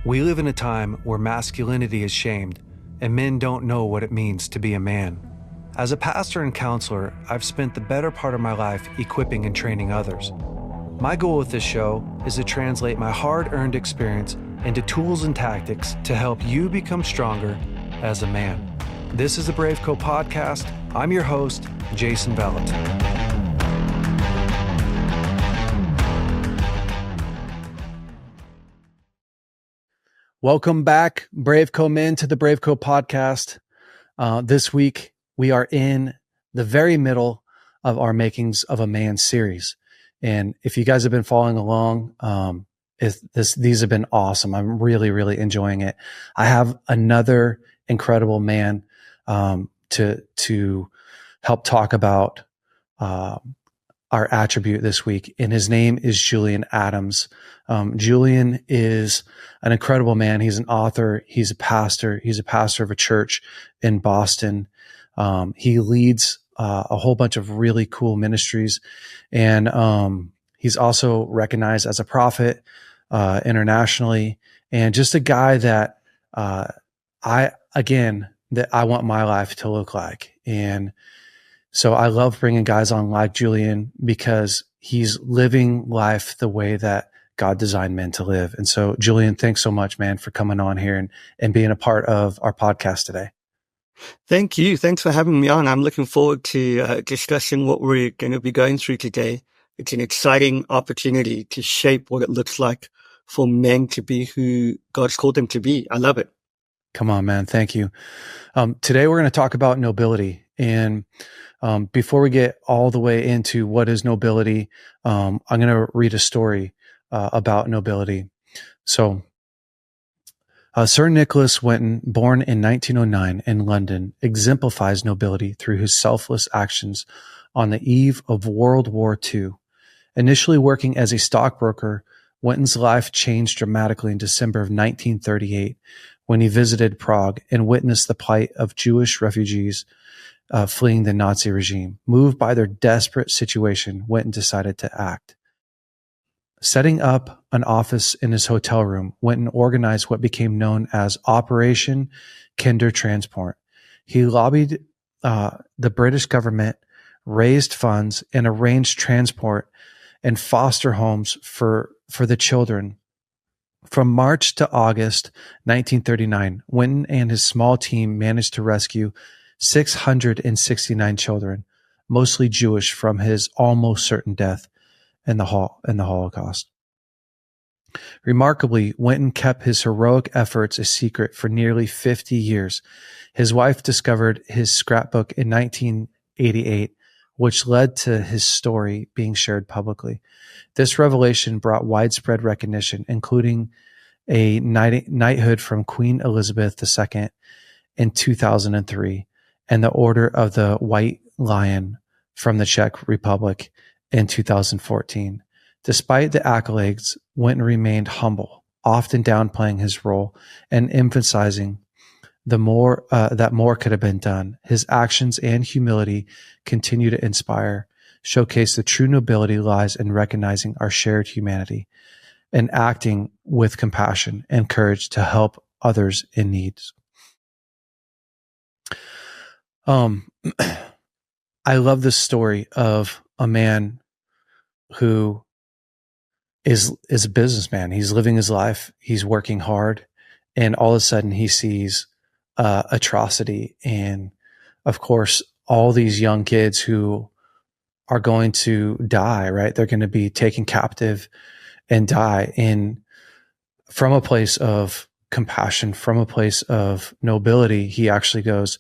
We live in a time where masculinity is shamed and men don't know what it means to be a man. As a pastor and counselor, I've spent the better part of my life equipping and training others. My goal with this show is to translate my hard-earned experience into tools and tactics to help you become stronger as a man. This is the BraveCo podcast. I'm your host, Jason Valentine. Welcome back, BraveCo Men, to the BraveCo podcast. This week, we are in the very middle of our Makings of a Man series. And if you guys have been following along, these have been awesome. I'm really enjoying it. I have another incredible man to help talk about our attribute this week, and his name is Julian Adams. Julian is an incredible man. He's an author. He's a pastor. He's a pastor of a church in Boston. He leads a whole bunch of really cool ministries, and he's also recognized as a prophet internationally, and just a guy that I want my life to look like. And so I love bringing guys on like Julian because he's living life the way that God designed men to live. And so, Julian, thanks so much, man, for coming on here and being a part of our podcast today. Thank you. Thanks for having me on. I'm looking forward to discussing what we're going to be going through today. It's an exciting opportunity to shape what it looks like for men to be who God's called them to be. I love it. Come on, man. Thank you. Today, we're going to talk about nobility. And before we get all the way into what is nobility, I'm going to read a story about nobility. So, Sir Nicholas Winton, born in 1909 in London, exemplifies nobility through his selfless actions on the eve of World War II. Initially working as a stockbroker, Winton's life changed dramatically in December of 1938 when he visited Prague and witnessed the plight of Jewish refugees fleeing the Nazi regime. Moved by their desperate situation, Winton decided to act. Setting up an office in his hotel room, Winton organized what became known as Operation Kindertransport. He lobbied the British government, raised funds, and arranged transport and foster homes for the children. From March to August 1939, Winton and his small team managed to rescue 669 children, mostly Jewish, from his almost certain death in the Holocaust. Remarkably, Winton kept his heroic efforts a secret for nearly 50 years. His wife discovered his scrapbook in 1988, which led to his story being shared publicly. This revelation brought widespread recognition, including a knighthood from Queen Elizabeth II in 2003, and the Order of the White Lion from the Czech Republic in 2014. Despite the accolades, Winton remained humble, often downplaying his role and emphasizing that more could have been done. His actions and humility continue to inspire, showcase the true nobility lies in recognizing our shared humanity and acting with compassion and courage to help others in need. I love this story of a man who is a businessman. He's living his life. He's working hard, and all of a sudden he sees atrocity, and of course, all these young kids who are going to die. Right, they're going to be taken captive and die. And from a place of compassion, from a place of nobility, he actually goes,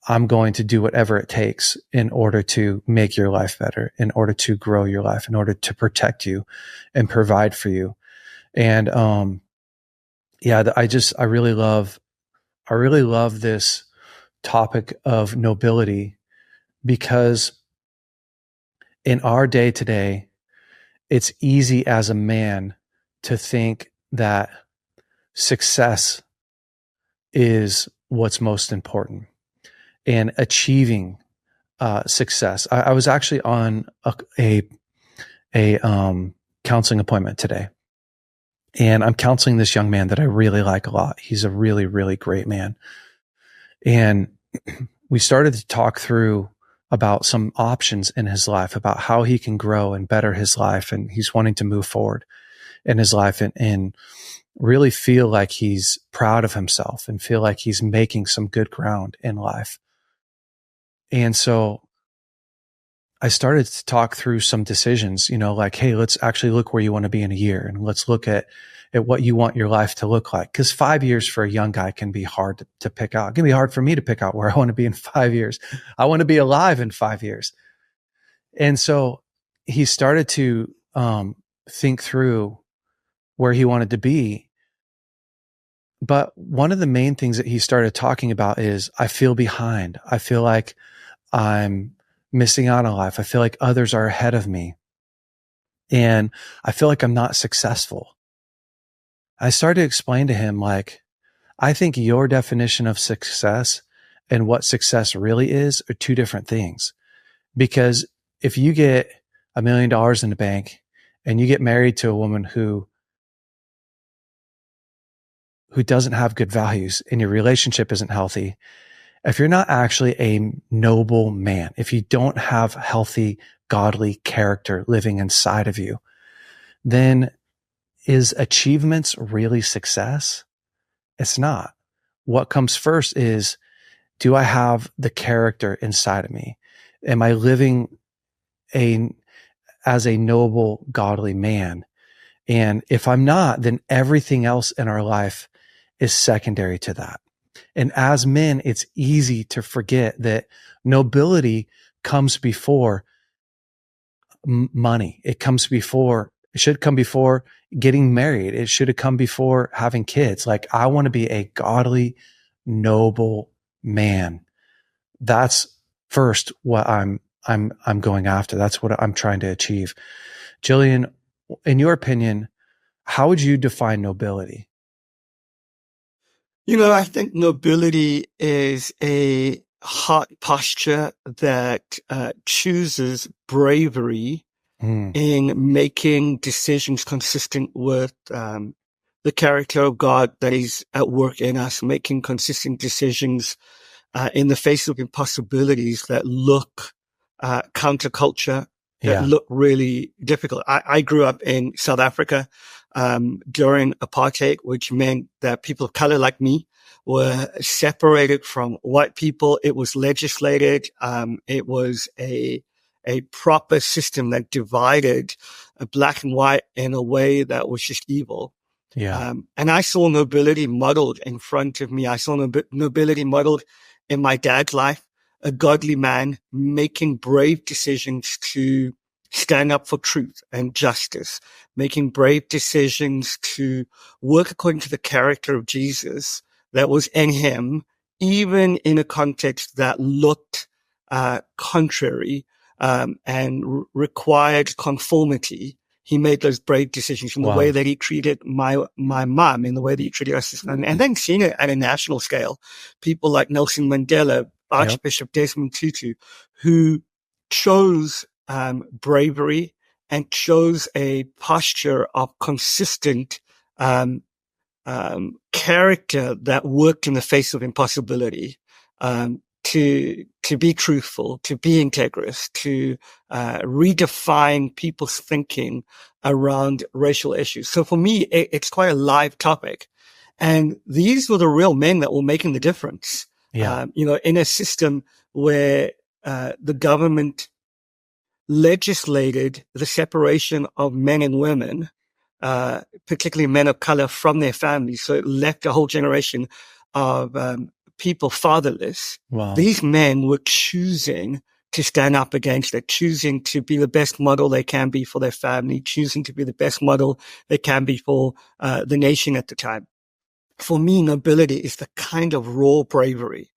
I'm going to do whatever it takes in order to make your life better, in order to grow your life, in order to protect you and provide for you. And, I really love this topic of nobility, because in our day today, it's easy as a man to think that success is what's most important. And achieving success. I was actually on a counseling appointment today, And I'm counseling this young man that I really like a lot. He's a really, really great man. And we started to talk through about some options in his life, about how he can grow and better his life. And he's wanting to move forward in his life and really feel like he's proud of himself and feel like he's making some good ground in life. And so I started to talk through some decisions, like, hey, let's actually look where you want to be in a year, and let's look at what you want your life to look like. Because 5 years for a young guy can be hard to pick out. It can be hard for me to pick out where I want to be in 5 years. I want to be alive in 5 years. And so he started to think through where he wanted to be. But one of the main things that he started talking about is, I feel behind. I feel like I'm missing out on life. I feel like others are ahead of me. And I feel like I'm not successful. I started to explain to him, like, I think your definition of success and what success really is are two different things. Because if you get $1 million in the bank and you get married to a woman who doesn't have good values and your relationship isn't healthy, if you're not actually a noble man, if you don't have healthy, godly character living inside of you, then is achievements really success? It's not. What comes first is, do I have the character inside of me? Am I living as a noble, godly man? And if I'm not, then everything else in our life is secondary to that. And as men, it's easy to forget that nobility comes before money. It should come before getting married. It should have come before having kids. Like, I want to be a godly, noble man. That's first what I'm going after. That's what I'm trying to achieve. Jillian, in your opinion, how would you define nobility? I think nobility is a heart posture that chooses bravery in making decisions consistent with the character of God that is at work in us, making consistent decisions in the face of impossibilities that look counterculture, that look really difficult. I grew up in South Africa during apartheid, which meant that people of color like me were separated from white people. It was legislated. It was a proper system that divided black and white in a way that was just evil. Yeah. And I saw nobility modeled in front of me. I saw nobility modeled in my dad's life, a godly man making brave decisions to stand up for truth and justice, making brave decisions to work according to the character of Jesus that was in him, even in a context that looked contrary and required conformity. He made those brave decisions in the way that he treated my mom, in the way that he treated us. And then seeing it at a national scale, people like Nelson Mandela, Archbishop Desmond Tutu, who chose bravery and chose a posture of consistent character that worked in the face of impossibility, to be truthful, to be integrous, to redefine people's thinking around racial issues. So for me, it's quite a live topic. And these were the real men that were making the difference. Yeah. In a system where the government legislated the separation of men and women, particularly men of color, from their families. So it left a whole generation of people fatherless. Wow. These men were choosing to stand up against it, choosing to be the best model they can be for their family, choosing to be the best model they can be for the nation at the time. For me, nobility is the kind of raw bravery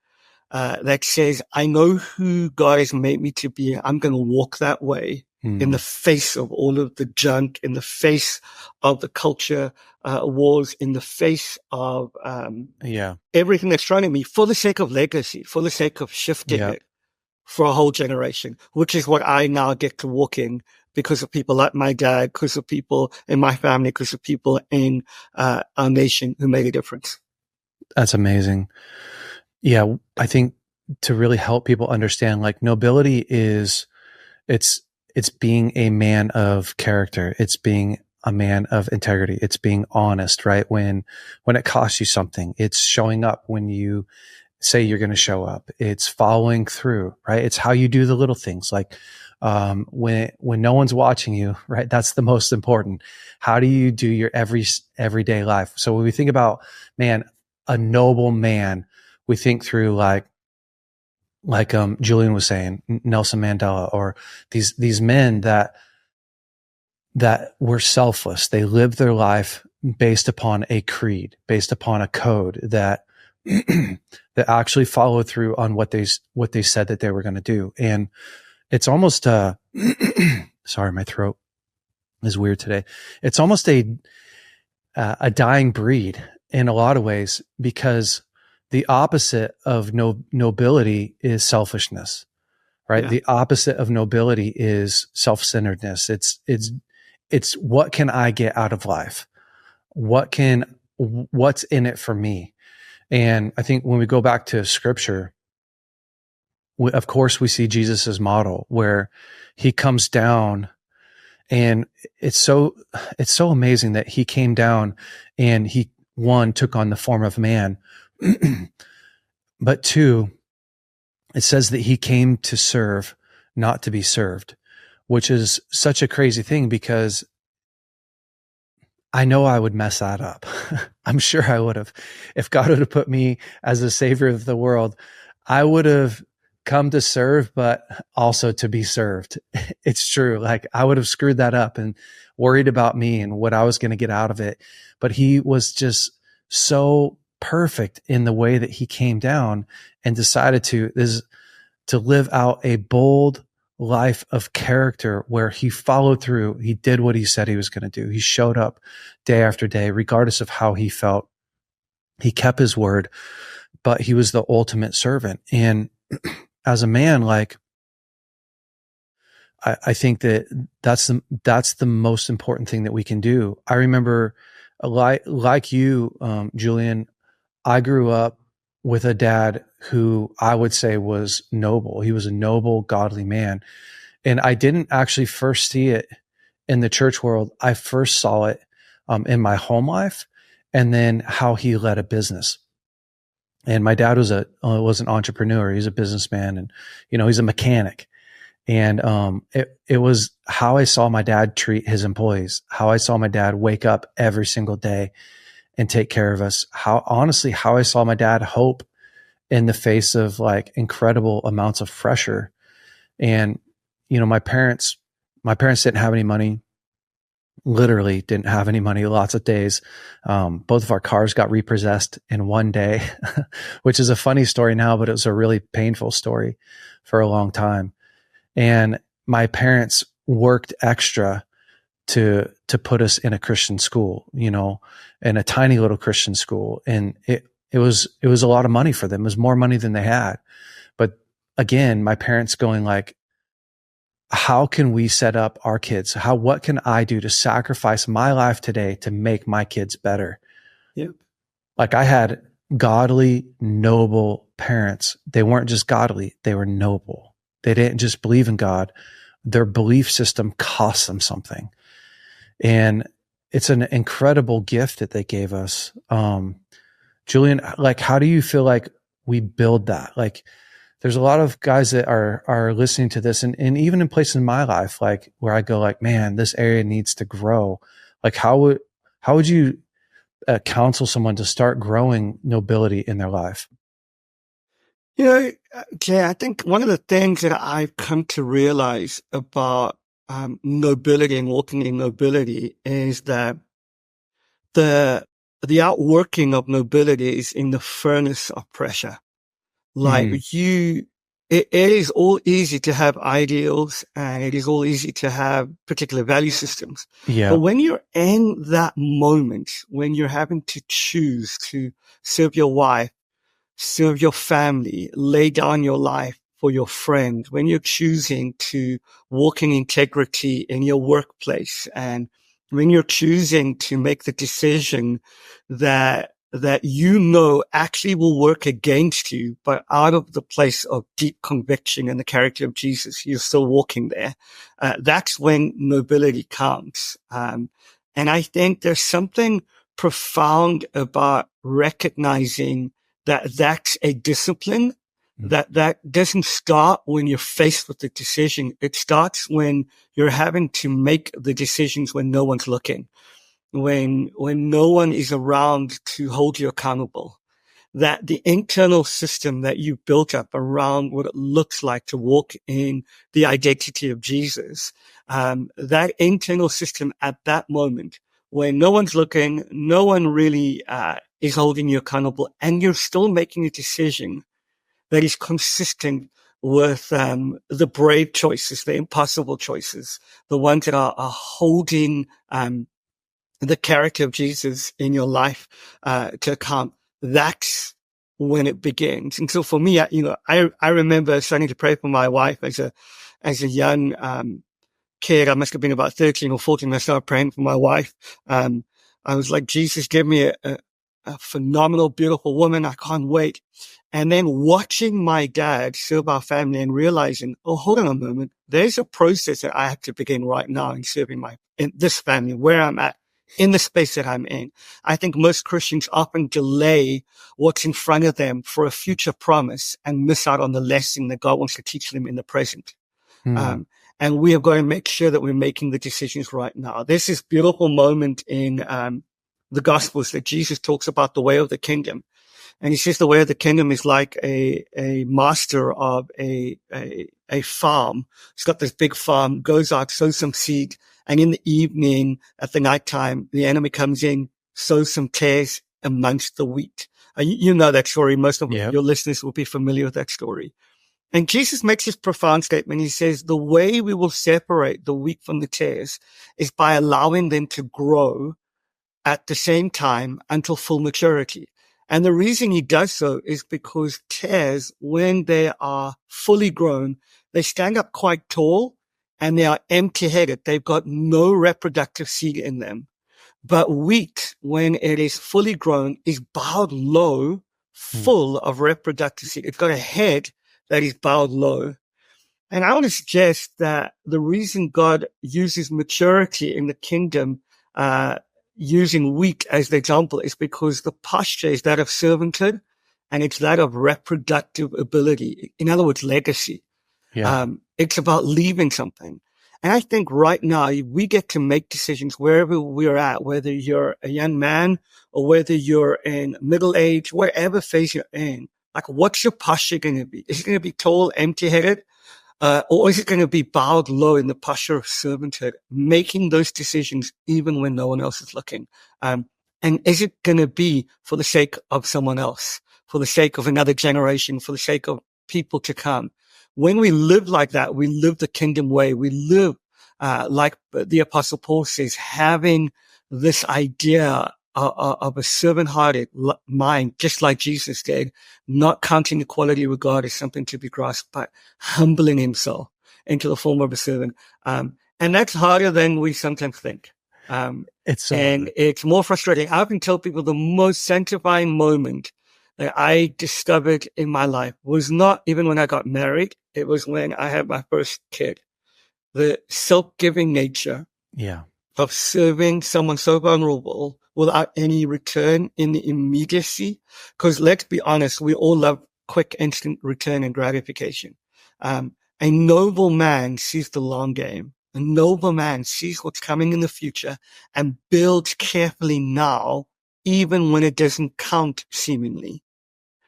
that says, I know who God has made me to be. I'm going to walk that way in the face of all of the junk, in the face of the culture wars, in the face of everything that's thrown at me, for the sake of legacy, for the sake of shifting it for a whole generation, which is what I now get to walk in because of people like my dad, because of people in my family, because of people in our nation who made a difference. That's amazing. Yeah, I think to really help people understand, like, nobility is, it's being a man of character. It's being a man of integrity. It's being honest, right? When it costs you something, it's showing up when you say you're going to show up. It's following through, right? It's how you do the little things, like when no one's watching you, right? That's the most important. How do you do your everyday life? So when we think about, man, a noble man, we think through like Julian was saying, Nelson Mandela, or these men that were selfless. They lived their life based upon a creed, based upon a code that that actually followed through on what they said that they were going to do. And it's almost sorry, my throat is weird today. It's almost a dying breed in a lot of ways, because the opposite of nobility is selfishness, right? Yeah. The opposite of nobility is self-centeredness. It's what can I get out of life? What's in it for me? And I think when we go back to scripture, of course we see Jesus's model where he comes down, and it's so amazing that he came down and he, one, took on the form of man, but two, it says that he came to serve, not to be served, which is such a crazy thing, because I know I would mess that up. I'm sure I would have. If God would have put me as the savior of the world, I would have come to serve, but also to be served. It's true. Like, I would have screwed that up and worried about me and what I was going to get out of it. But he was just so perfect in the way that he came down and decided to live out a bold life of character where he followed through. He did what he said he was going to do. He showed up day after day, regardless of how he felt. He kept his word, but he was the ultimate servant. And as a man, like, I think that's the most important thing that we can do. I remember, like you, Julian, I grew up with a dad who I would say was noble. He was a noble, godly man. And I didn't actually first see it in the church world. I first saw it in my home life, and then how he led a business. And my dad was an entrepreneur. He's a businessman, and, he's a mechanic. And it was how I saw my dad treat his employees, how I saw my dad wake up every single day and take care of us. How I saw my dad hope in the face of like incredible amounts of pressure. And, my parents didn't have any money, literally didn't have any money, lots of days. Both of our cars got repossessed in one day, which is a funny story now, but it was a really painful story for a long time. And my parents worked extra to put us in a Christian school, in a tiny little Christian school. And it was a lot of money for them. It was more money than they had. But again, my parents going like, how can we set up our kids? What can I do to sacrifice my life today to make my kids better? Yep. Like, I had godly, noble parents. They weren't just godly, they were noble. They didn't just believe in God. Their belief system cost them something. And it's an incredible gift that they gave us. Julian, like, how do you feel like we build that? Like, there's a lot of guys that are listening to this, and even in places in my life, like, where I go like, man, this area needs to grow. Like, how would you counsel someone to start growing nobility in their life? Jay, I think one of the things that I've come to realize about nobility and walking in nobility is that the outworking of nobility is in the furnace of pressure. Like, it is all easy to have ideals, and it is all easy to have particular value systems. Yeah. But when you're in that moment, when you're having to choose to serve your wife, serve your family, lay down your life for your friend, when you're choosing to walk in integrity in your workplace, and when you're choosing to make the decision that actually will work against you, but out of the place of deep conviction in the character of Jesus, you're still walking there. That's when nobility comes. And I think there's something profound about recognizing that that's a discipline, that doesn't start when you're faced with the decision. It starts when you're having to make the decisions when no one's looking, when no one is around to hold you accountable. That the internal system that you built up around what it looks like to walk in the identity of Jesus, that internal system at that moment, when no one's looking, no one really is holding you accountable, and you're still making a decision that is consistent with the brave choices, the impossible choices, the ones that are holding the character of Jesus in your life to account. That's when it begins. And so for me, I remember starting to pray for my wife as a young kid. I must have been about 13 or 14 when I started praying for my wife. I was like, Jesus, give me a phenomenal, beautiful woman. I can't wait. And then watching my dad serve our family and realizing, oh, hold on a moment. There's a process that I have to begin right now in serving in this family, where I'm at, in the space that I'm in. I think most Christians often delay what's in front of them for a future promise and miss out on the lesson that God wants to teach them in the present. And we have got to make sure that we're making the decisions right now. There's this beautiful moment in the Gospels that Jesus talks about the way of the kingdom. And he says the way of the kingdom is like a master of a farm. He's got this big farm, goes out, sows some seed, and in the evening, at the nighttime, the enemy comes in, sows some tares amongst the wheat. You know that story. Most of your listeners will be familiar with that story. And Jesus makes this profound statement. He says, the way we will separate the wheat from the tares is by allowing them to grow at the same time until full maturity. And the reason he does so is because tares, when they are fully grown, they stand up quite tall and they are empty-headed. They've got no reproductive seed in them. But wheat, when it is fully grown, is bowed low, full of reproductive seed. It's got a head that is bowed low. And I want to suggest that the reason God uses maturity in the kingdom, using wheat as the example, is because the posture is that of servanthood and it's that of reproductive ability. In other words, legacy. It's about leaving something. And I think right now we get to make decisions wherever we're at, whether you're a young man or whether you're in middle age, wherever phase you're in. Like, what's your posture going to be? Is it going to be tall, empty-headed? Or is it going to be bowed low in the posture of servanthood, making those decisions even when no one else is looking? And is it going to be for the sake of someone else, for the sake of another generation, for the sake of people to come? When we live like that, we live the kingdom way. We live, like the Apostle Paul says, having this idea of a servant-hearted mind, just like Jesus did, not counting equality with God as something to be grasped, but humbling himself into the form of a servant. And that's harder than we sometimes think. It's more frustrating. I often tell people the most sanctifying moment that I discovered in my life was not even when I got married. It was when I had my first kid. The self-giving nature of serving someone so vulnerable without any return in the immediacy. Because let's be honest, we all love quick, instant return and gratification. A noble man sees the long game. A noble man sees what's coming in the future and builds carefully now, even when it doesn't count seemingly,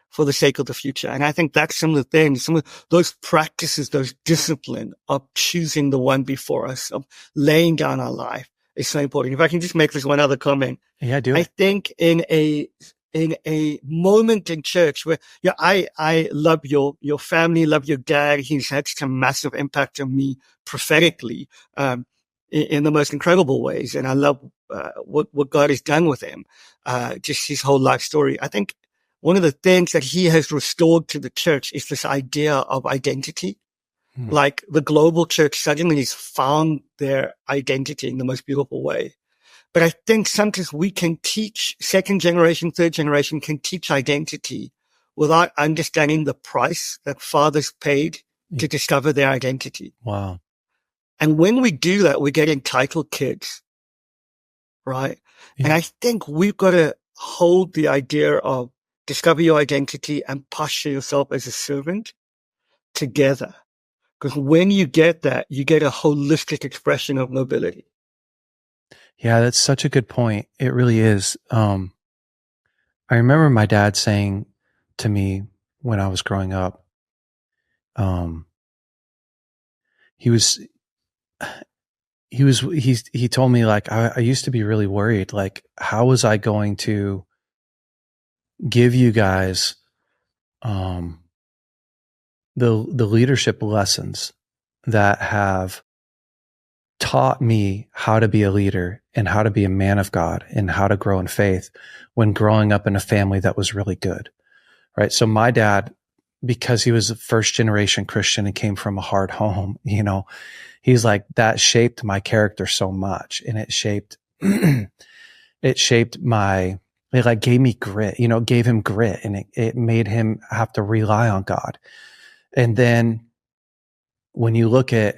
for the sake of the future. And I think that's some of the things, some of those practices, those discipline of choosing the one before us, of laying down our life, is so important. If I can just make this one other comment. Yeah, do it. I think in a moment in church where, I love your family, love your dad. He's had such a massive impact on me prophetically, in the most incredible ways. And I love, what God has done with him, just his whole life story. I think one of the things that he has restored to the church is this idea of identity. Like the global church suddenly has found their identity in the most beautiful way. But I think sometimes we can teach, second generation, third generation can teach identity without understanding the price that fathers paid to discover their identity. Wow. And when we do that, we get entitled kids, right? Yeah. And I think we've got to hold the idea of discover your identity and posture yourself as a servant together. Because when you get that, you get a holistic expression of nobility. Yeah, that's such a good point. It really is. I remember my dad saying to me when I was growing up, he told me, like, I used to be really worried, like, how was I going to give you guys, the leadership lessons that have taught me how to be a leader and how to be a man of God and how to grow in faith when growing up in a family that was really good. Right. So my dad, because he was a first generation Christian and came from a hard home, you know, he's like, that shaped my character so much. And it shaped, it like gave me grit, you know, gave him grit, and it made him have to rely on God. And then when you look at,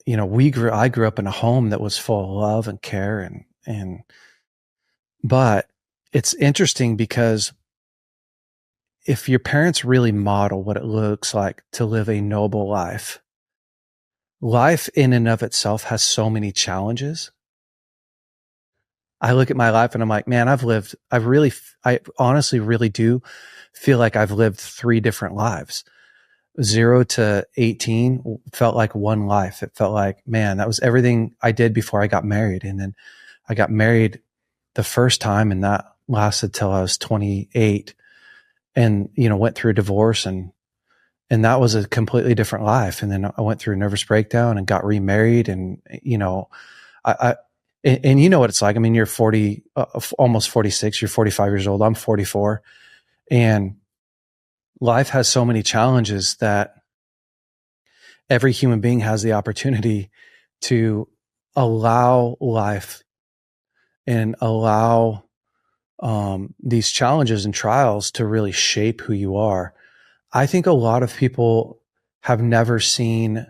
you know, I grew up in a home that was full of love and care but it's interesting because if your parents really model what it looks like to live a noble life, life in and of itself has so many challenges. I look at my life and I'm like, man, I honestly really do feel like I've lived 3 different lives. 0 to 18 felt like one life. It felt like, man, that was everything I did before I got married. And then I got married the first time, and that lasted till I was 28, and, you know, went through a divorce, and that was a completely different life. And then I went through a nervous breakdown and got remarried. And, you know, and you know what it's like. I mean, you're 40, almost 46, you're 45 years old. I'm 44. And life has so many challenges that every human being has the opportunity to allow life and allow these challenges and trials to really shape who you are. I think a lot of people have never seen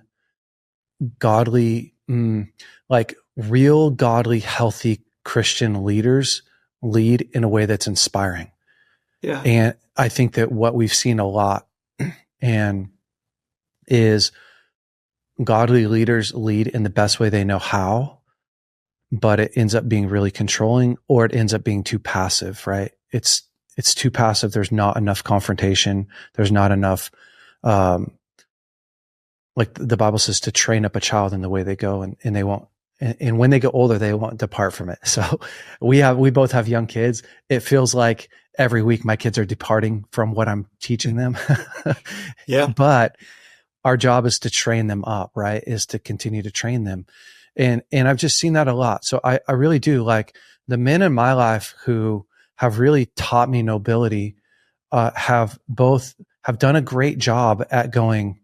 godly, like real godly, healthy Christian leaders lead in a way that's inspiring. Yeah. And I think that what we've seen a lot and is godly leaders lead in the best way they know how, but it ends up being really controlling, or it ends up being too passive, right? It's too passive. There's not enough confrontation. There's not enough, like the Bible says, to train up a child in the way they go, and they won't, and when they get older, they won't depart from it. So we both have young kids. It feels like every week my kids are departing from what I'm teaching them. Yeah. But our job is to train them up, right? Is to continue to train them. And I've just seen that a lot. So I really do, like, the men in my life who have really taught me nobility, have done a great job at going,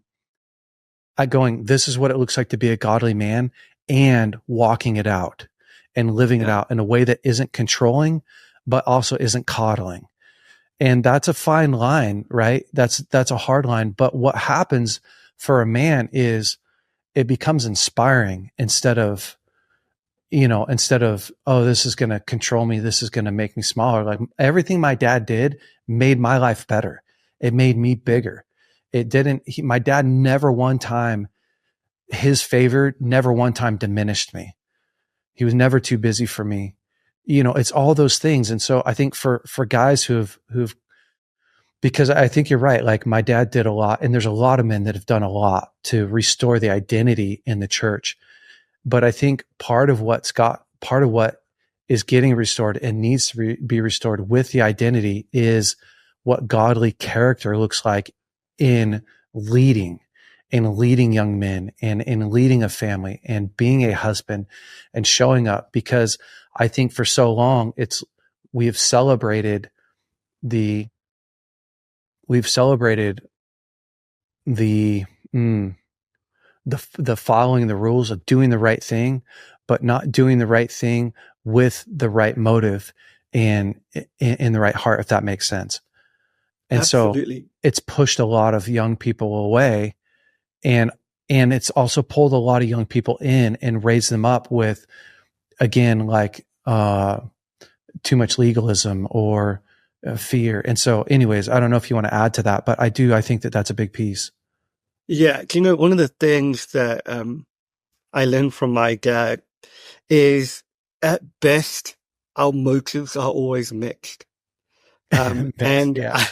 this is what it looks like to be a godly man, and walking it out and living it out in a way that isn't controlling, but also isn't coddling. And that's a fine line, right? That's a hard line. But what happens for a man is it becomes inspiring instead of, oh, this is going to control me, this is going to make me smaller. Like, everything my dad did made my life better. It made me bigger. It didn't, my dad never one time, his favor never one time diminished me. He was never too busy for me. You know, it's all those things. And so I think for guys who've, because I think you're right. Like, my dad did a lot, and there's a lot of men that have done a lot to restore the identity in the church. But I think part of what is getting restored and needs to be restored with the identity is what godly character looks like in leading young men, and in leading a family, and being a husband, and showing up. Because I think for so long we have celebrated the we've celebrated the the following the rules of doing the right thing, but not doing the right thing with the right motive and in the right heart, if that makes sense. And so Absolutely. it's pushed a lot of young people away, and it's also pulled a lot of young people in and raised them up with, again, like too much legalism or fear. And so anyways, I don't know if you want to add to that, but I think that that's a big piece. Yeah. You know, one of the things that I learned from my dad is, at best, our motives are always mixed. And Yeah.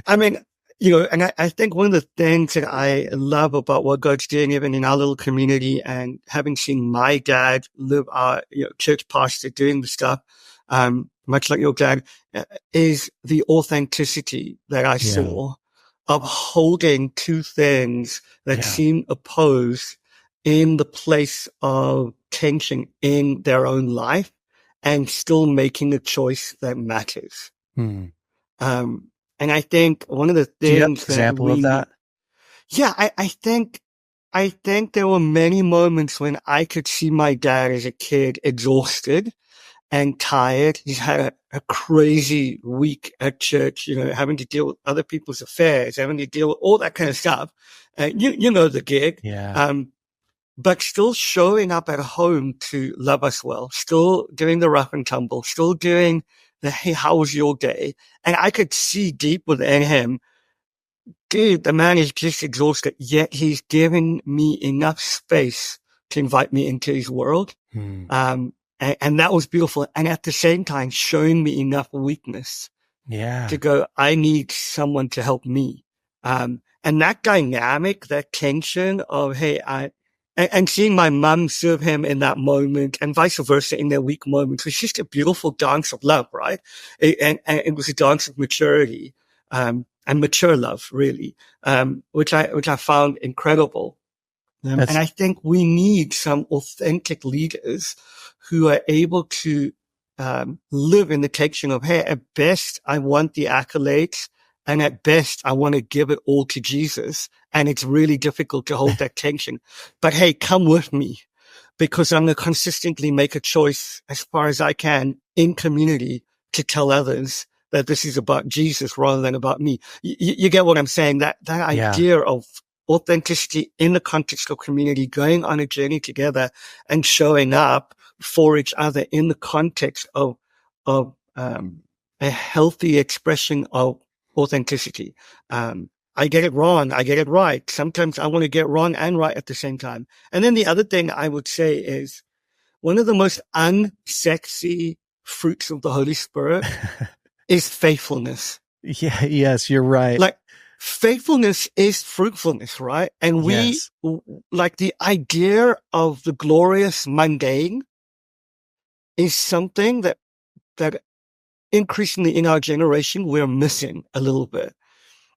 I mean, you know, and I think one of the things that I love about what God's doing even in our little community, and having seen my dad live our, you know, church pastor doing the stuff, much like your dad, is the authenticity that I saw of holding two things that seem opposed in the place of tension in their own life, and still making a choice that matters. And I think one of the things, do you have an example of that? Yeah, I think there were many moments when I could see my dad as a kid exhausted and tired. He's had a crazy week at church, you know, having to deal with other people's affairs, having to deal with all that kind of stuff. You know the gig. But still showing up at home to love us well, still doing the rough and tumble, still doing the, hey, how was your day? And I could see deep within him, dude, the man is just exhausted, yet he's given me enough space to invite me into his world. And that was beautiful. And at the same time, showing me enough weakness to go, I need someone to help me. And that dynamic, that tension of, hey, and seeing my mum serve him in that moment, and vice versa in their weak moments, was just a beautiful dance of love, right? And it was a dance of maturity, and mature love, really, which I found incredible. And I think we need some authentic leaders who are able to live in the tension of, hey, at best, I want the accolades, and at best, I want to give it all to Jesus. And it's really difficult to hold that tension. But hey, come with me, because I'm going to consistently make a choice as far as I can in community to tell others that this is about Jesus rather than about me. You get what I'm saying? That idea of authenticity in the context of community, going on a journey together and showing up for each other in the context of a healthy expression of authenticity. I get it wrong. I get it right. Sometimes I want to get wrong and right at the same time. And then the other thing I would say is, one of the most unsexy fruits of the Holy Spirit is faithfulness. Yes, you're right. Like, faithfulness is fruitfulness, right? And we, like, the idea of the glorious mundane is something that increasingly in our generation, we're missing a little bit.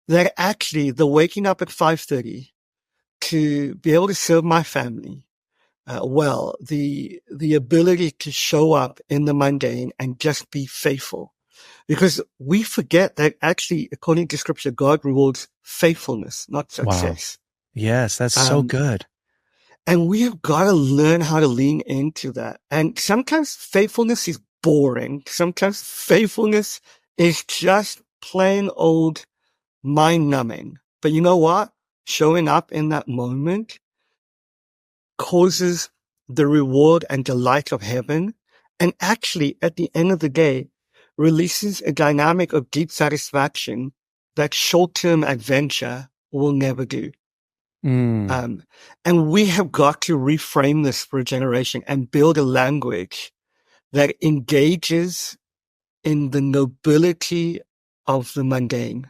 That actually the waking up at 5:30 to be able to serve my family well, the ability to show up in the mundane and just be faithful. Because we forget that actually, according to scripture, God rewards faithfulness, not success. Wow. Yes, that's so good. And we have got to learn how to lean into that. And sometimes faithfulness is boring. Sometimes faithfulness is just plain old mind numbing. But you know what? Showing up in that moment causes the reward and delight of heaven. And actually, at the end of the day, releases a dynamic of deep satisfaction that short-term adventure will never do. And we have got to reframe this for a generation and build a language that engages in the nobility of the mundane.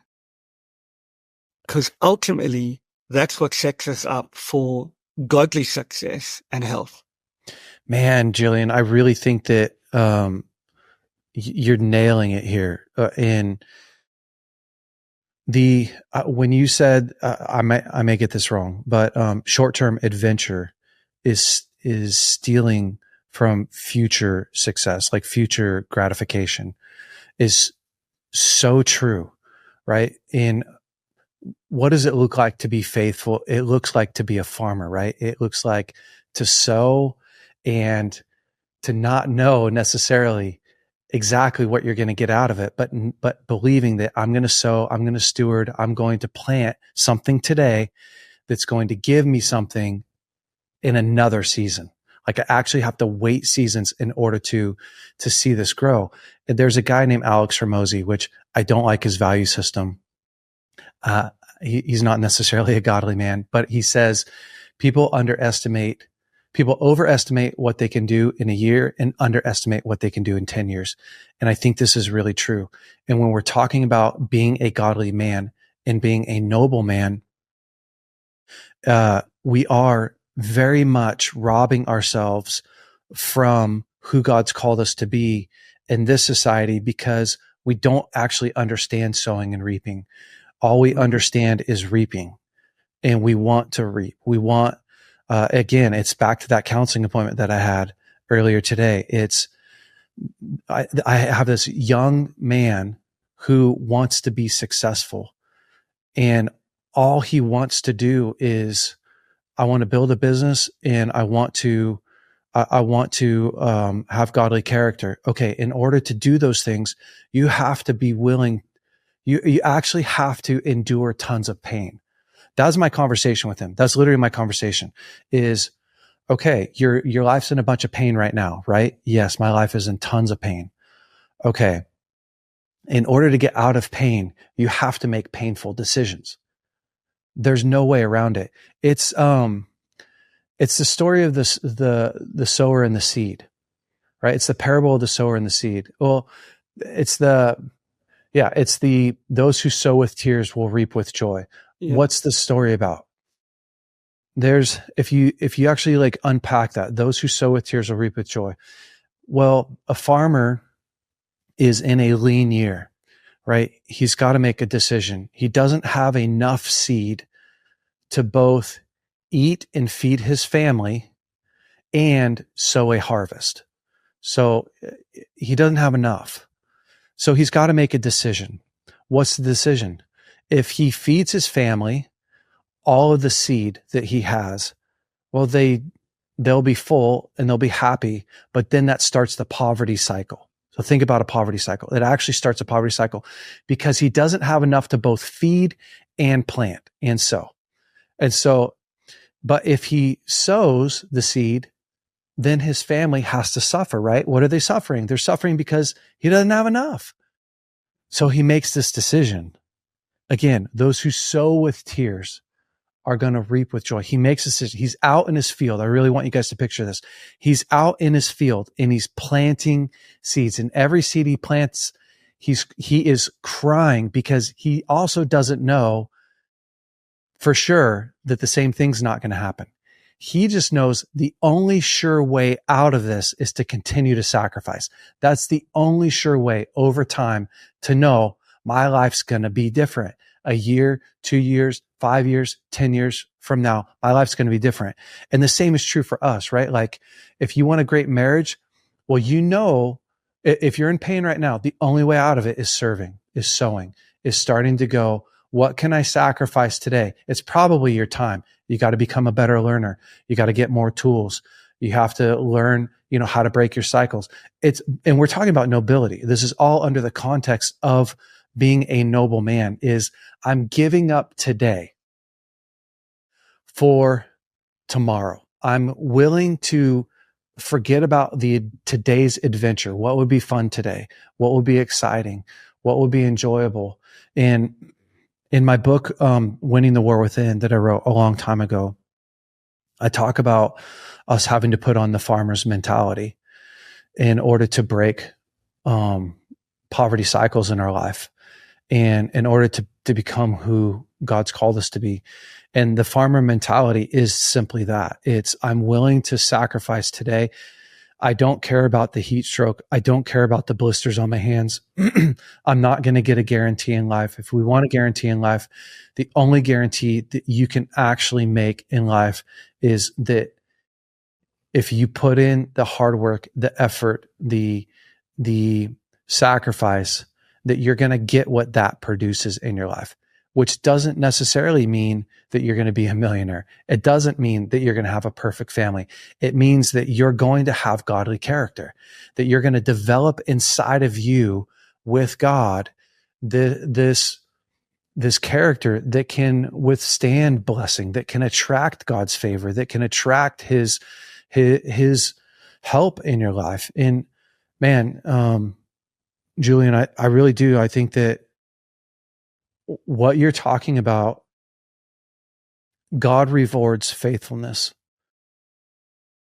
Because ultimately, that's what sets us up for godly success and health. Man, Julian, I really think that you're nailing it here. And when you said, I may get this wrong, but short-term adventure is stealing from future success, like future gratification, is so true, right? And what does it look like to be faithful? It looks like to be a farmer, right? It looks like to sow and to not know necessarily exactly what you're going to get out of it, but believing that I'm going to sow, I'm going to steward, I'm going to plant something today that's going to give me something in another season. Like I actually have to wait seasons in order to see this grow. And there's a guy named Alex Hormozy, which I don't like his value system. He's not necessarily a godly man, but he says people overestimate what they can do in a year and underestimate what they can do in 10 years. And I think this is really true. And when we're talking about being a godly man and being a noble man, we are very much robbing ourselves from who God's called us to be in this society because we don't actually understand sowing and reaping. All we understand is reaping, and we want to reap. We want, again, it's back to that counseling appointment that I had earlier today. I have this young man who wants to be successful, and all he wants to do is, I want to build a business and I want to have godly character. Okay. In order to do those things, you have to be willing. You actually have to endure tons of pain. That was my conversation with him. That's literally my conversation is, okay, your life's in a bunch of pain right now, right? Yes, my life is in tons of pain. Okay. In order to get out of pain, you have to make painful decisions. There's no way around it. It's the story of the sower and the seed, right? It's the parable of the sower and the seed. Well, it's those who sow with tears will reap with joy. Yeah. What's the story about? If you actually like unpack that, those who sow with tears will reap with joy. Well, a farmer is in a lean year, right? He's got to make a decision. He doesn't have enough seed to both eat and feed his family and sow a harvest. So he doesn't have enough. So he's got to make a decision. What's the decision? If he feeds his family all of the seed that he has, well, they'll be full and they'll be happy, but then that starts the poverty cycle. So think about a poverty cycle. It actually starts a poverty cycle because he doesn't have enough to both feed and plant and sow. And so, but if he sows the seed, then his family has to suffer, right? What are they suffering? They're suffering because he doesn't have enough. So he makes this decision. Again, those who sow with tears are going to reap with joy. He makes a decision. He's out in his field. I really want you guys to picture this. He's out in his field and he's planting seeds, and every seed he plants, he is crying because he also doesn't know for sure that the same thing's not going to happen. He just knows the only sure way out of this is to continue to sacrifice. That's the only sure way over time to know my life's going to be different. A year, 2 years, 5 years, 10 years from now, my life's going to be different. And the same is true for us, right? Like if you want a great marriage, well, you know, if you're in pain right now, the only way out of it is serving, is sowing, is starting to go, what can I sacrifice today? It's probably your time. You got to become a better learner. You got to get more tools. You have to learn, how to break your cycles. And we're talking about nobility. This is all under the context of being a noble man is I'm giving up today for tomorrow. I'm willing to forget about today's adventure. What would be fun today? What would be exciting? What would be enjoyable? And in my book, Winning the War Within, that I wrote a long time ago, I talk about us having to put on the farmer's mentality in order to break poverty cycles in our life and in order to become who God's called us to be. And the farmer mentality is simply that. It's, I'm willing to sacrifice today. I don't care about the heat stroke. I don't care about the blisters on my hands. I'm not going to get a guarantee in life. If we want a guarantee in life, the only guarantee that you can actually make in life is that if you put in the hard work, the effort, the sacrifice, that you're going to get what that produces in your life. which doesn't necessarily mean that you're going to be a millionaire. It doesn't mean that you're going to have a perfect family. It means that you're going to have godly character, that you're going to develop inside of you with God this character that can withstand blessing, that can attract God's favor, that can attract his help in your life. And man, Julian, I really do. I think that what you're talking about, God rewards faithfulness.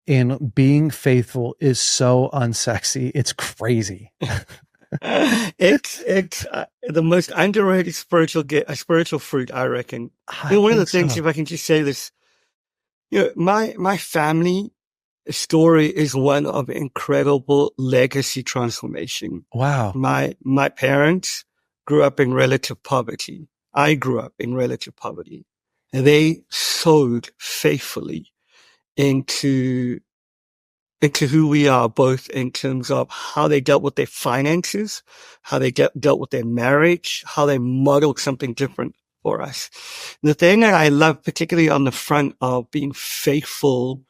And being faithful is so unsexy. It's crazy. It's the most underrated spiritual fruit, I reckon. One of the things, if I can just say this, my family story is one of incredible legacy transformation. Wow. My parents grew up in relative poverty. I grew up in relative poverty. And they sowed faithfully into who we are, both in terms of how they dealt with their finances, how they dealt with their marriage, how they modeled something different for us. The thing that I love, particularly on the front of being faithful,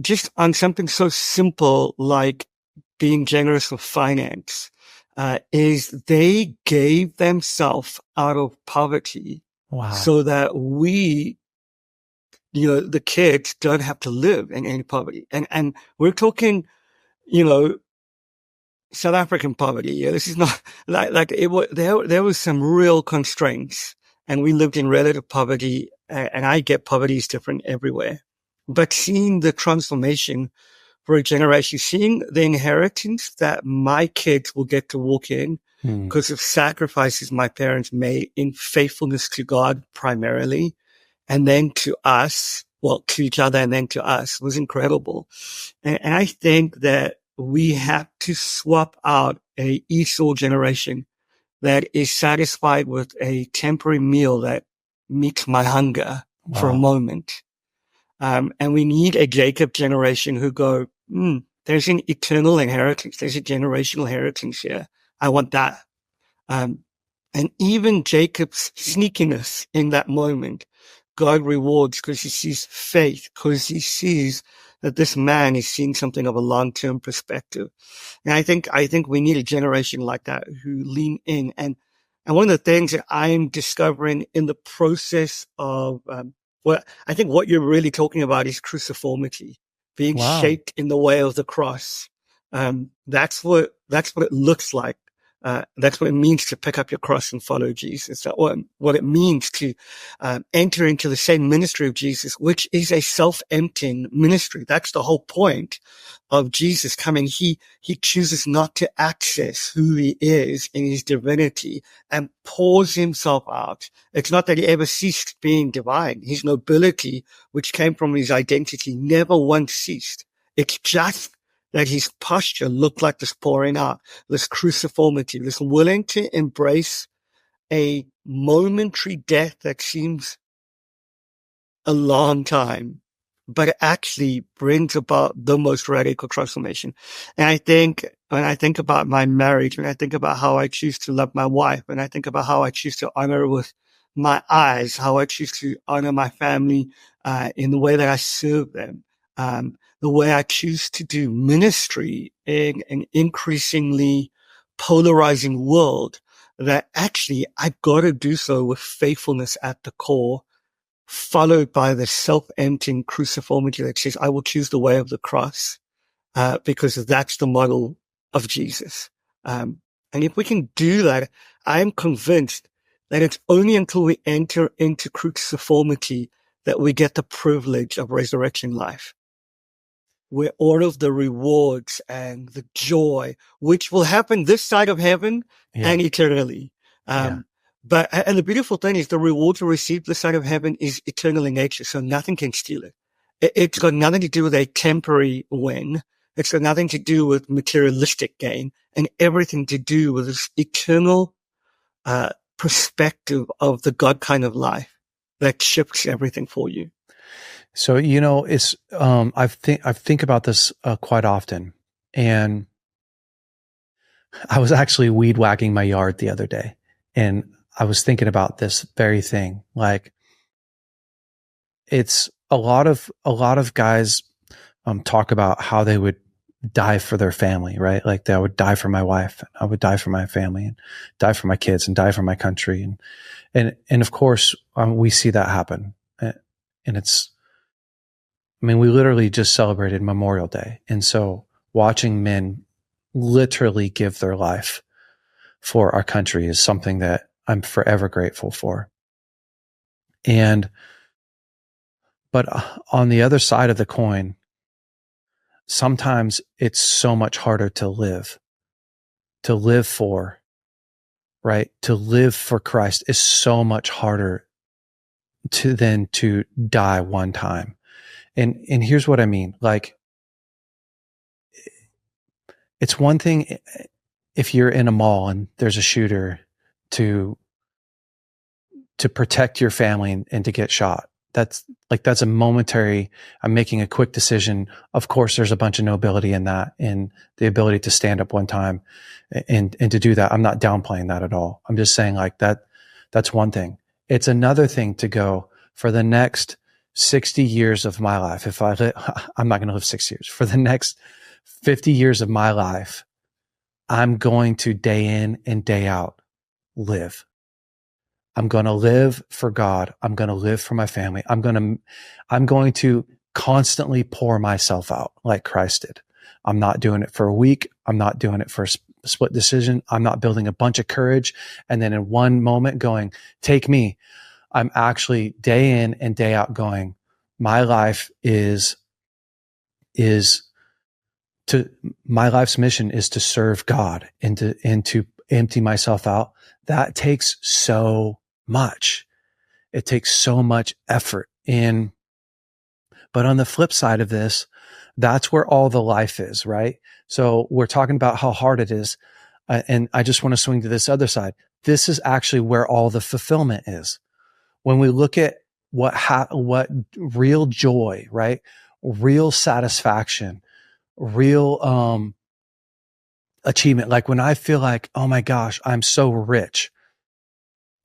just on something so simple like being generous with finance, is they gave themselves out of poverty. Wow. So that we, the kids don't have to live in any poverty. And we're talking, South African poverty. Yeah, this is not like it was, there was some real constraints, and we lived in relative poverty, and I get poverty is different everywhere. But seeing the transformation for a generation, seeing the inheritance that my kids will get to walk in because of sacrifices my parents made in faithfulness to God primarily, and then to us, to each other and then to us, was incredible. And I think that we have to swap out a Esau generation that is satisfied with a temporary meal that meets my hunger for a moment. And we need a Jacob generation who go, there's an eternal inheritance. There's a generational inheritance here. I want that. And even Jacob's sneakiness in that moment, God rewards because he sees faith, because he sees that this man is seeing something of a long-term perspective. And I think we need a generation like that who lean in. And one of the things that I'm discovering in the process of, I think what you're really talking about is cruciformity, being shaped in the way of the cross. That's what it looks like. That's what it means to pick up your cross and follow Jesus. That's what it means to enter into the same ministry of Jesus, which is a self-emptying ministry. That's the whole point of Jesus coming. He chooses not to access who he is in his divinity and pours himself out. It's not that he ever ceased being divine. His nobility, which came from his identity, never once ceased. It's just that his posture looked like this pouring out, this cruciformity, this willing to embrace a momentary death that seems a long time, but it actually brings about the most radical transformation. And I think when I think about my marriage, when I think about how I choose to love my wife, when I think about how I choose to honor her with my eyes, how I choose to honor my family in the way that I serve them, the way I choose to do ministry in an increasingly polarizing world, that actually I've got to do so with faithfulness at the core, followed by the self-emptying cruciformity that says, I will choose the way of the cross, because that's the model of Jesus. And if we can do that, I am convinced that it's only until we enter into cruciformity that we get the privilege of resurrection life, where all of the rewards and the joy, which will happen this side of heaven and eternally. But the beautiful thing is the reward to receive this side of heaven is eternal in nature, so nothing can steal it. It's got nothing to do with a temporary win. It's got nothing to do with materialistic gain, and everything to do with this eternal perspective of the God kind of life that shifts everything for you. So, it's, I think about this quite often, and I was actually weed whacking my yard the other day, and I was thinking about this very thing. Like, it's a lot of guys talk about how they would die for their family, right? Like, that I would die for my wife, I would die for my family, and die for my kids, and die for my country, and of course we see that happen, and it's. I mean, we literally just celebrated Memorial Day, and so watching men literally give their life for our country is something that I'm forever grateful for. But on the other side of the coin, sometimes it's so much harder to live for, right? To live for Christ is so much harder than to die one time. And here's what I mean. Like, it's one thing if you're in a mall and there's a shooter to protect your family and to get shot. That's a momentary, I'm making a quick decision. Of course, there's a bunch of nobility in that, and the ability to stand up one time and to do that. I'm not downplaying that at all. I'm just saying, like, that's one thing. It's another thing to go for the next 60 years of my life. I'm not going to live 6 years. For the next 50 years of my life, I'm going to day in and day out live. I'm going to live for God. I'm going to live for my family. I'm going to constantly pour myself out like Christ did. I'm not doing it for a week. I'm not doing it for a split decision. I'm not building a bunch of courage and then in one moment going, take me. I'm actually day in and day out going, my life my life's mission is to serve God and to empty myself out. That takes so much. It takes so much effort in. But on the flip side of this, that's where all the life is, right? So we're talking about how hard it is. And I just want to swing to this other side. This is actually where all the fulfillment is. When we look at what real joy, right? Real satisfaction, real achievement. Like when I feel like, oh my gosh, I'm so rich.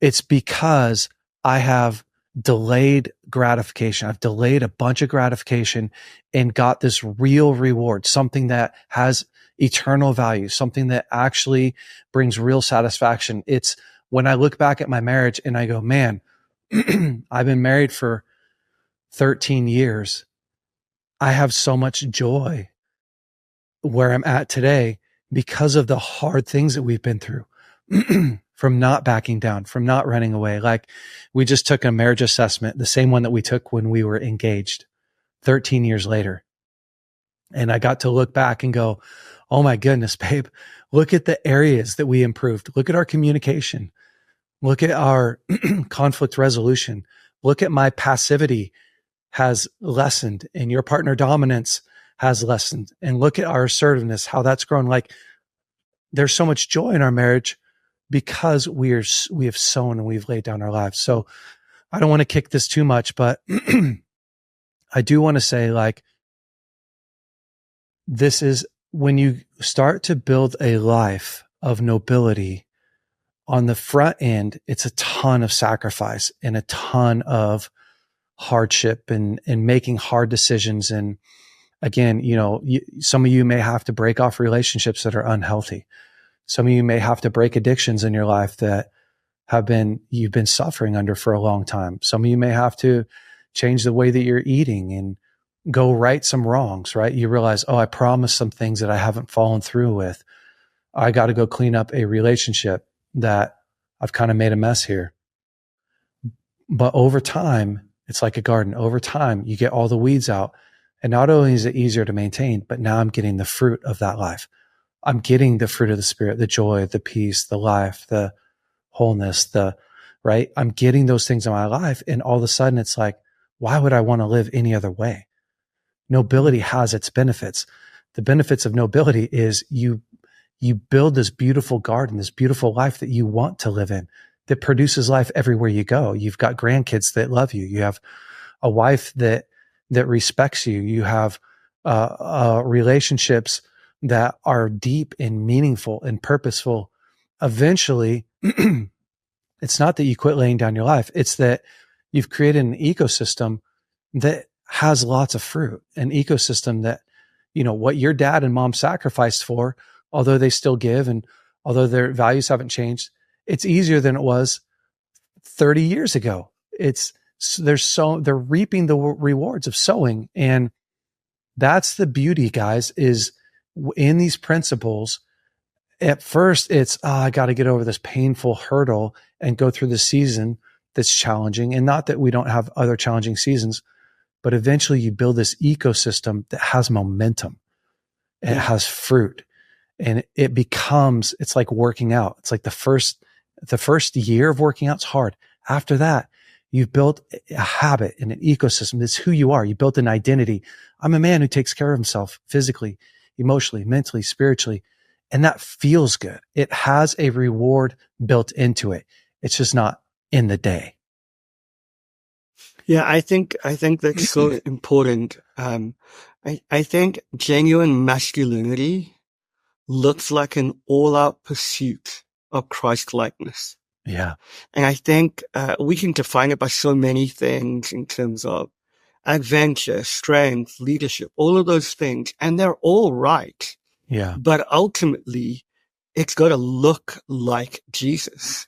It's because I have delayed gratification. I've delayed a bunch of gratification and got this real reward, something that has eternal value, something that actually brings real satisfaction. It's when I look back at my marriage and I go, man, I've been married for 13 years. I have so much joy where I'm at today because of the hard things that we've been through. From not backing down, from not running away. Like, we just took a marriage assessment, the same one that we took when we were engaged 13 years later. And I got to look back and go, oh my goodness, babe, look at the areas that we improved. Look at our communication. Look at our conflict resolution. Look at my passivity has lessened and your partner dominance has lessened. And look at our assertiveness, how that's grown. Like, there's so much joy in our marriage because we have sown and we've laid down our lives. So I don't want to kick this too much, but I do want to say, like, this is when you start to build a life of nobility on the front end, it's a ton of sacrifice and a ton of hardship and making hard decisions. And again, some of you may have to break off relationships that are unhealthy. Some of you may have to break addictions in your life that you've been suffering under for a long time. Some of you may have to change the way that you're eating and go right some wrongs, right? You realize, oh, I promised some things that I haven't fallen through with. I got to go clean up a relationship that I've kind of made a mess here. But over time, it's like a garden. Over time, you get all the weeds out. And not only is it easier to maintain, but now I'm getting the fruit of that life. I'm getting the fruit of the Spirit, the joy, the peace, the life, the wholeness, right? I'm getting those things in my life. And all of a sudden it's like, why would I want to live any other way? Nobility has its benefits. The benefits of nobility is you build this beautiful garden, this beautiful life that you want to live in, that produces life everywhere you go. You've got grandkids that love you. You have a wife that respects you. You have relationships that are deep and meaningful and purposeful. Eventually, It's not that you quit laying down your life. It's that you've created an ecosystem that has lots of fruit, an ecosystem that, what your dad and mom sacrificed for, although they still give and although their values haven't changed, it's easier than it was 30 years ago. They're reaping the rewards of sowing. And that's the beauty, guys, is in these principles. At first it's, I got to get over this painful hurdle and go through the season that's challenging. And not that we don't have other challenging seasons, but eventually you build this ecosystem that has momentum. It has fruit, and it's like working out. It's like the first year of working out is hard. After that, you've built a habit and an ecosystem. That's who you are. You built an identity. I'm a man who takes care of himself physically, emotionally, mentally, spiritually. And that feels good. It has a reward built into it. It's just not in the day. Yeah, I think that's so important. I think genuine masculinity looks like an all-out pursuit of Christ-likeness. Yeah. And I think we can define it by so many things in terms of adventure, strength, leadership, all of those things. And they're all right. Yeah. But ultimately, it's got to look like Jesus.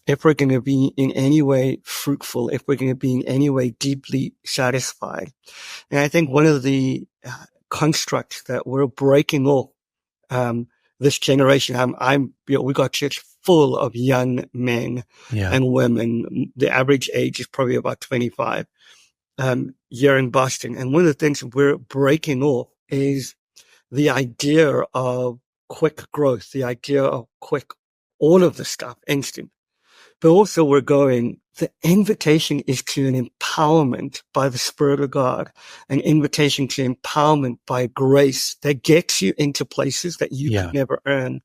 If we're going to be in any way fruitful, if we're going to be in any way deeply satisfied. And I think one of the constructs that we're breaking off this generation, we got church full of young men and women. The average age is probably about 25 here in Boston. And one of the things we're breaking off is the idea of quick growth, the idea of quick, all of the stuff, instant. But also the invitation is to an empowerment by the Spirit of God, an invitation to empowerment by grace that gets you into places that you could never earn.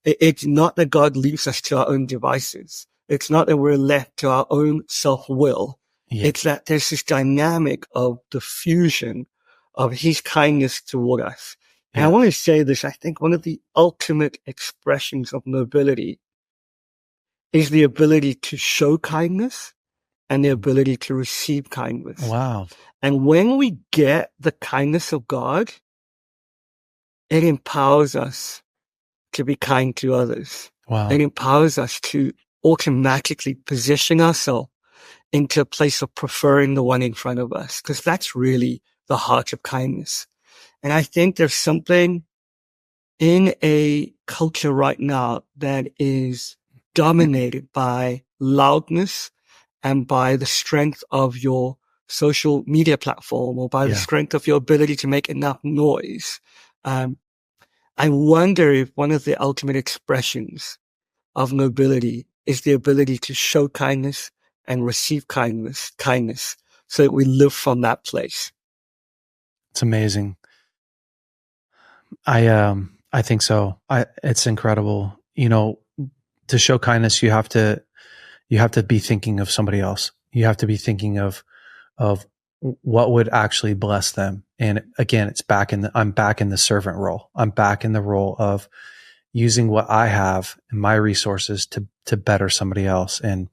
It's not that God leaves us to our own devices. It's not that we're left to our own self-will. Yeah. It's that there's this dynamic of the fusion of his kindness toward us. And I want to say this, I think one of the ultimate expressions of nobility is the ability to show kindness and the ability to receive kindness. Wow. And when we get the kindness of God, it empowers us to be kind to others. Wow. It empowers us to automatically position ourselves into a place of preferring the one in front of us, because that's really the heart of kindness. And I think there's something in a culture right now that is dominated by loudness and by the strength of your social media platform or by the strength of your ability to make enough noise. I wonder if one of the ultimate expressions of nobility is the ability to show kindness and receive kindness, so that we live from that place. It's amazing. I think so. It's incredible. To show kindness, you have to be thinking of somebody else. You have to be thinking of what would actually bless them. And again, I'm back in the servant role. I'm back in the role of using what I have and my resources to better somebody else. And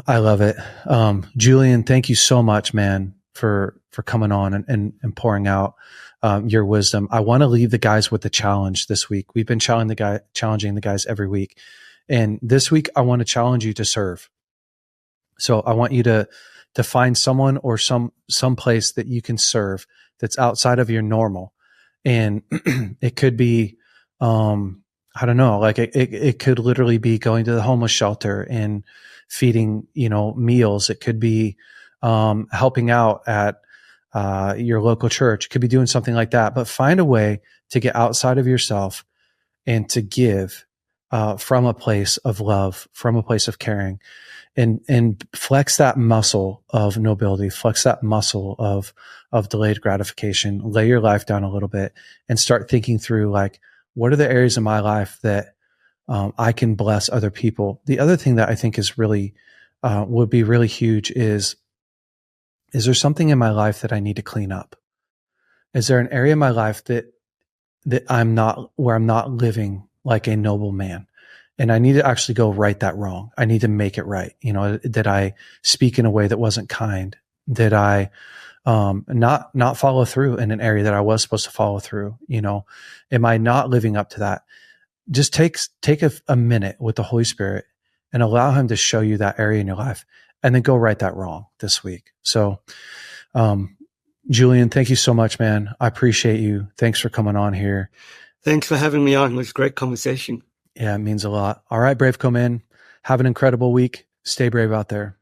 I love it. Julian, thank you so much, man, for coming on and pouring out your wisdom. I want to leave the guys with the challenge this week. We've been challenging the guys every week. And this week, I want to challenge you to serve. So I want you to find someone or some place that you can serve that's outside of your normal. And it could be, I don't know, like it could literally be going to the homeless shelter and feeding, meals. It could be helping out at your local church. It could be doing something like that. But find a way to get outside of yourself and to give from a place of love, from a place of caring, and flex that muscle of nobility, flex that muscle of delayed gratification. Lay your life down a little bit and start thinking through, like, what are the areas of my life that I can bless other people? The other thing that I think is really would be really huge is there something in my life that I need to clean up? Is there an area in my life that I'm not living like a noble man? and I need to actually go right that wrong. I need to make it right. Did I speak in a way that wasn't kind? Did I not follow through in an area that I was supposed to follow through? Am I not living up to that? Just take a minute with the Holy Spirit and allow him to show you that area in your life, and then go right that wrong this week. So, Julian, thank you so much, man. I appreciate you. Thanks for coming on here. Thanks for having me on. It was a great conversation. Yeah, it means a lot. All right, BraveCo Men, have an incredible week. Stay brave out there.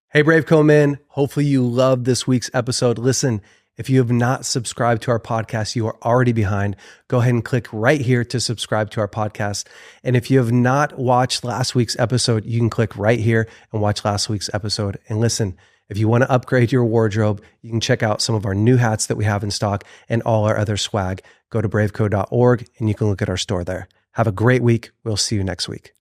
Hey, BraveCo Men. Hopefully you loved this week's episode. Listen, if you have not subscribed to our podcast, you are already behind. Go ahead and click right here to subscribe to our podcast. And if you have not watched last week's episode, you can click right here and watch last week's episode. And listen, if you want to upgrade your wardrobe, you can check out some of our new hats that we have in stock and all our other swag. Go to braveco.org and you can look at our store there. Have a great week. We'll see you next week.